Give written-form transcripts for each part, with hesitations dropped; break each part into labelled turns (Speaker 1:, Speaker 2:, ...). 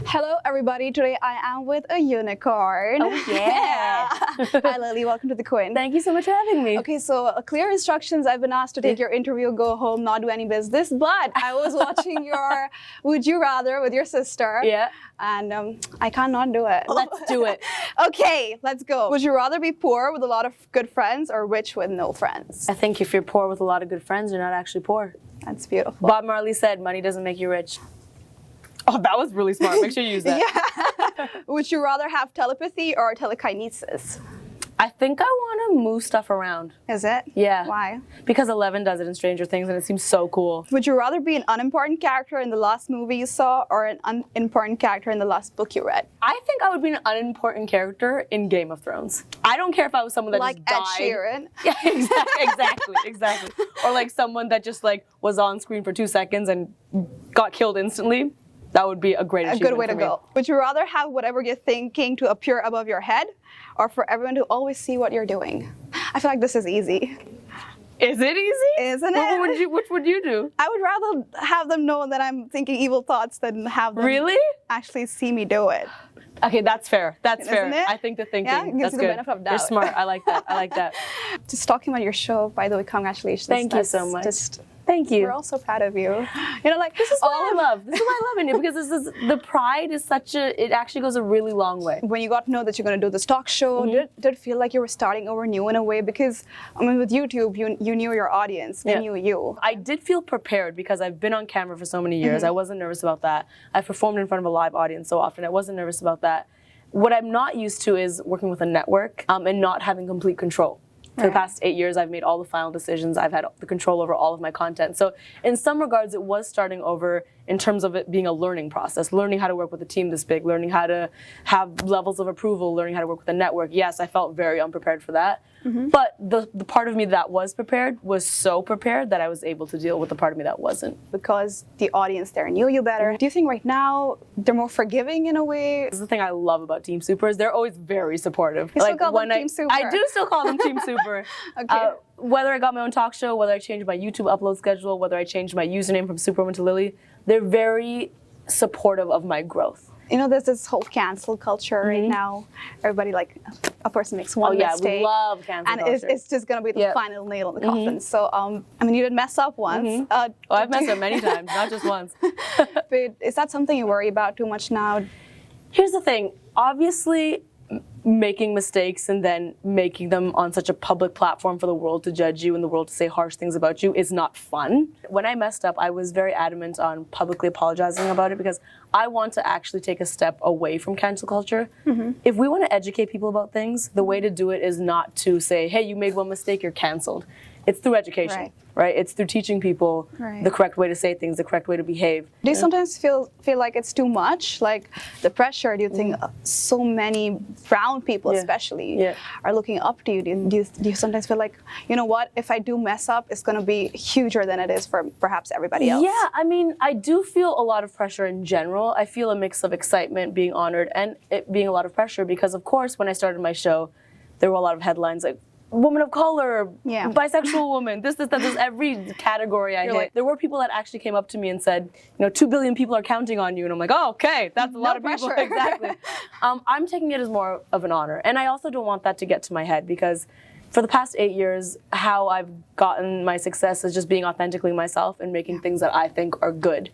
Speaker 1: Hello everybody, today I am with a unicorn.
Speaker 2: Oh yeah!
Speaker 1: Hi Lily, welcome to the Quint.
Speaker 2: Thank you so much for having me.
Speaker 1: Okay, so clear instructions. I've been asked to take your interview, go home, not do any business, but I was watching your Would You Rather with your sister.
Speaker 2: Yeah.
Speaker 1: And I cannot do it.
Speaker 2: Let's do it.
Speaker 1: Okay, let's go. Would you rather be poor with a lot of good friends or rich with no friends?
Speaker 2: I think if you're poor with a lot of good friends, you're not actually poor.
Speaker 1: That's beautiful.
Speaker 2: Bob Marley said, money doesn't make you rich. Oh, that was really smart. Make sure you use that.
Speaker 1: Yeah. Would you rather have telepathy or telekinesis?
Speaker 2: I think I want to move stuff around.
Speaker 1: Is it?
Speaker 2: Yeah.
Speaker 1: Why?
Speaker 2: Because Eleven does it in Stranger Things and it seems so cool.
Speaker 1: Would you rather be an unimportant character in the last movie you saw or an unimportant character in the last book you read?
Speaker 2: I think I would be an unimportant character in Game of Thrones. I don't care if I was someone that
Speaker 1: Like
Speaker 2: just died.
Speaker 1: Ed Sheeran?
Speaker 2: Yeah, exactly. Or like someone that just like was on screen for 2 seconds and got killed instantly. That would be a great achievement.
Speaker 1: A good way to go. Would you rather have whatever you're thinking to appear above your head or for everyone to always see what you're doing? I feel like this is easy.
Speaker 2: Is it easy?
Speaker 1: Isn't it?
Speaker 2: Which would you do?
Speaker 1: I would rather have them know that I'm thinking evil thoughts than have them
Speaker 2: really
Speaker 1: actually see me do it.
Speaker 2: Okay, that's fair. That's
Speaker 1: Isn't
Speaker 2: fair.
Speaker 1: it?
Speaker 2: I think the thinking.
Speaker 1: Yeah, it gives
Speaker 2: that's
Speaker 1: you the
Speaker 2: good.
Speaker 1: benefit of doubt.
Speaker 2: You're smart. I like that. I like that.
Speaker 1: Just talking about your show, by the way, congratulations.
Speaker 2: Thank you so much. Thank you.
Speaker 1: We're all so proud of you. You know, like
Speaker 2: this is what I love. This is what I love in it because the pride is such a. It actually goes a really long way.
Speaker 1: When you got to know that you're going to do this talk show, did it feel like you were starting over new in a way? Because I mean, with YouTube, you knew your audience, they knew you.
Speaker 2: I did feel prepared because I've been on camera for so many years. I wasn't nervous about that. I've performed in front of a live audience so often. I wasn't nervous about that. What I'm not used to is working with a network and not having complete control. For the past 8 years, I've made all the final decisions. I've had the control over all of my content. So in some regards, it was starting over in terms of it being a learning process, learning how to work with a team this big, learning how to have levels of approval, learning how to work with a network. Yes, I felt very unprepared for that. But the part of me that was prepared was so prepared that I was able to deal with the part of me that wasn't.
Speaker 1: Because the audience there knew you better. Do you think right now they're more forgiving in a way?
Speaker 2: This is the thing I love about Team Supers. They're always very supportive.
Speaker 1: You still call them Team Super?
Speaker 2: I do still call them Team Super.
Speaker 1: Okay.
Speaker 2: Whether I got my own talk show, whether I changed my YouTube upload schedule, whether I changed my username from Superwoman to Lily, they're very supportive of my growth.
Speaker 1: You know, there's this whole cancel culture right now. Everybody, like, a person makes one mistake.
Speaker 2: We love cancel culture.
Speaker 1: And it's just going to be the final nail in the coffin. So, I mean, you did mess up once.
Speaker 2: I've messed up many times, not just once.
Speaker 1: But is that something you worry about too much now?
Speaker 2: Here's the thing. Obviously, making mistakes and then making them on such a public platform for the world to judge you and the world to say harsh things about you is not fun. When I messed up, I was very adamant on publicly apologizing about it because I want to actually take a step away from cancel culture. If we want to educate people about things, the way to do it is not to say, hey, you made one mistake, you're canceled. It's through education, right? It's through teaching people the correct way to say things, the correct way to behave.
Speaker 1: Do you sometimes feel like it's too much? Like the pressure, do you think so many brown people especially are looking up to you? Do you sometimes feel like, you know what, if I do mess up, it's going to be huger than it is for perhaps everybody else?
Speaker 2: Yeah, I mean, I do feel a lot of pressure in general. I feel a mix of excitement, being honored, and it being a lot of pressure because, of course, when I started my show, there were a lot of headlines like, woman of color, bisexual woman, this, every category I hit. Like, there were people that actually came up to me and said, 2 billion people are counting on you. And I'm like, oh, okay, that's a lot of people. Exactly. I'm taking it as more of an honor. And I also don't want that to get to my head because for the past 8 years, how I've gotten my success is just being authentically myself and making things that I think are good.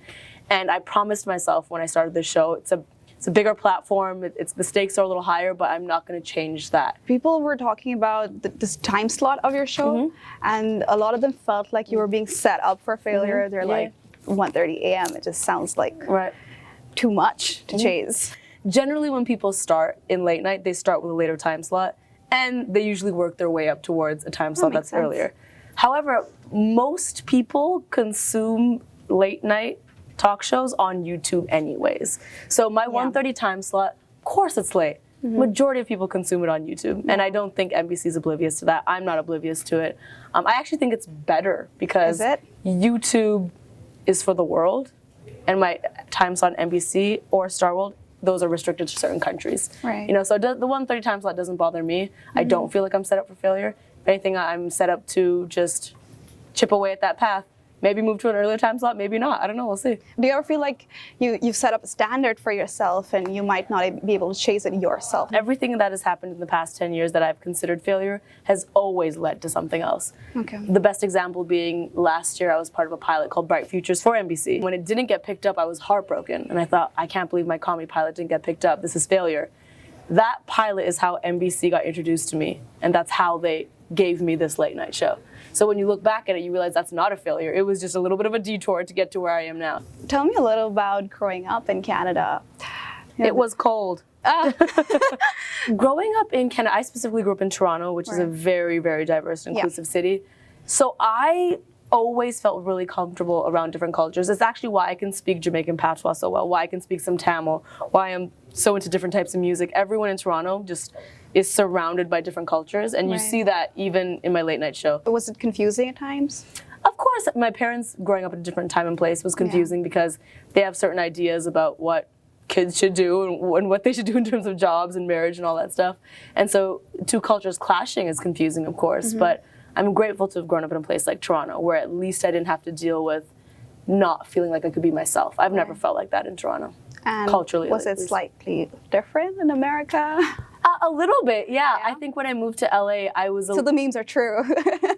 Speaker 2: And I promised myself when I started this show, it's a bigger platform, the stakes are a little higher, but I'm not going to change that. People
Speaker 1: were talking about this time slot of your show, and a lot of them felt like you were being set up for failure. They're like, 1:30 a.m., it just sounds like too much to chase.
Speaker 2: Generally, when people start in late night, they start with a later time slot, and they usually work their way up towards a time slot that's earlier. However, most people consume late night talk shows on YouTube anyways. So my 1:30 time slot, of course it's late. Majority of people consume it on YouTube. And I don't think NBC is oblivious to that. I'm not oblivious to it. I actually think it's better because YouTube is for the world and my time slot on NBC or Star World, those are restricted to certain countries. So the 1:30 time slot doesn't bother me. I don't feel like I'm set up for failure. If anything, I'm set up to just chip away at that path maybe move to an earlier time slot, maybe not. I don't know, we'll see.
Speaker 1: Do you ever feel like you've set up a standard for yourself and you might not be able to chase it yourself?
Speaker 2: Everything that has happened in the past 10 years that I've considered failure has always led to something else.
Speaker 1: Okay.
Speaker 2: The best example being last year I was part of a pilot called Bright Futures for NBC. When it didn't get picked up, I was heartbroken. And I thought, I can't believe my comedy pilot didn't get picked up. This is failure. That pilot is how NBC got introduced to me. And that's how they gave me this late night show. So when you look back at it, you realize that's not a failure. It was just a little bit of a detour to get to where I am now.
Speaker 1: Tell me a little about growing up in Canada.
Speaker 2: It was cold. Growing up in Canada, I specifically grew up in Toronto, which is a very, very diverse and inclusive city. So I always felt really comfortable around different cultures. It's actually why I can speak Jamaican patois so well, why I can speak some Tamil, why I'm so into different types of music. Everyone in Toronto just is surrounded by different cultures, and you see that even in my late night show.
Speaker 1: Was it confusing at times?
Speaker 2: Of course, my parents growing up at a different time and place was confusing because they have certain ideas about what kids should do and what they should do in terms of jobs and marriage and all that stuff. And so two cultures clashing is confusing, of course, but I'm grateful to have grown up in a place like Toronto where at least I didn't have to deal with not feeling like I could be myself. I've never felt like that in Toronto.
Speaker 1: And
Speaker 2: culturally,
Speaker 1: was it slightly different in America?
Speaker 2: A little bit, yeah. I think when I moved to LA, I was
Speaker 1: So the memes are true.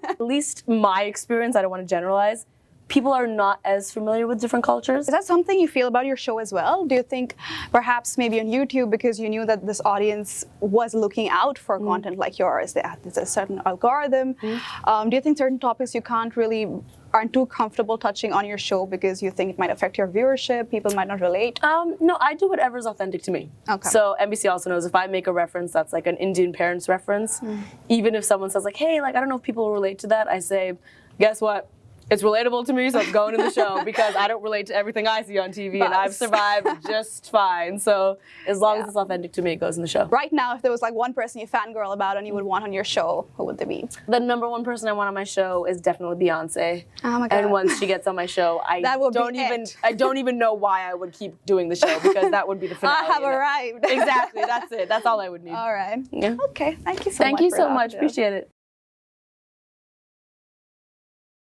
Speaker 2: at least my experience, I don't want to generalize, people are not as familiar with different cultures.
Speaker 1: Is that something you feel about your show as well? Do you think perhaps maybe on YouTube, because you knew that this audience was looking out for content like yours, there's a certain algorithm, do you think certain topics you aren't too comfortable touching on your show because you think it might affect your viewership, people might not relate?
Speaker 2: No, I do whatever's authentic to me.
Speaker 1: Okay.
Speaker 2: So NBC also knows if I make a reference that's like an Indian parents reference, even if someone says like, hey, like I don't know if people will relate to that, I say, guess what? It's relatable to me, so it's going in the show because I don't relate to everything I see on TV and I've survived just fine. So as long as it's authentic to me, it goes in the show.
Speaker 1: Right now, if there was like one person you fangirl about and you would want on your show, who would they be?
Speaker 2: The number one person I want on my show is definitely Beyonce.
Speaker 1: Oh my God.
Speaker 2: And once she gets on my show, I don't even know why I would keep doing the show because that would be the finale.
Speaker 1: I have arrived.
Speaker 2: Exactly, that's it. That's all I would need.
Speaker 1: All right.
Speaker 2: Yeah.
Speaker 1: Okay, thank you so much.
Speaker 2: Thank you so much. Appreciate it.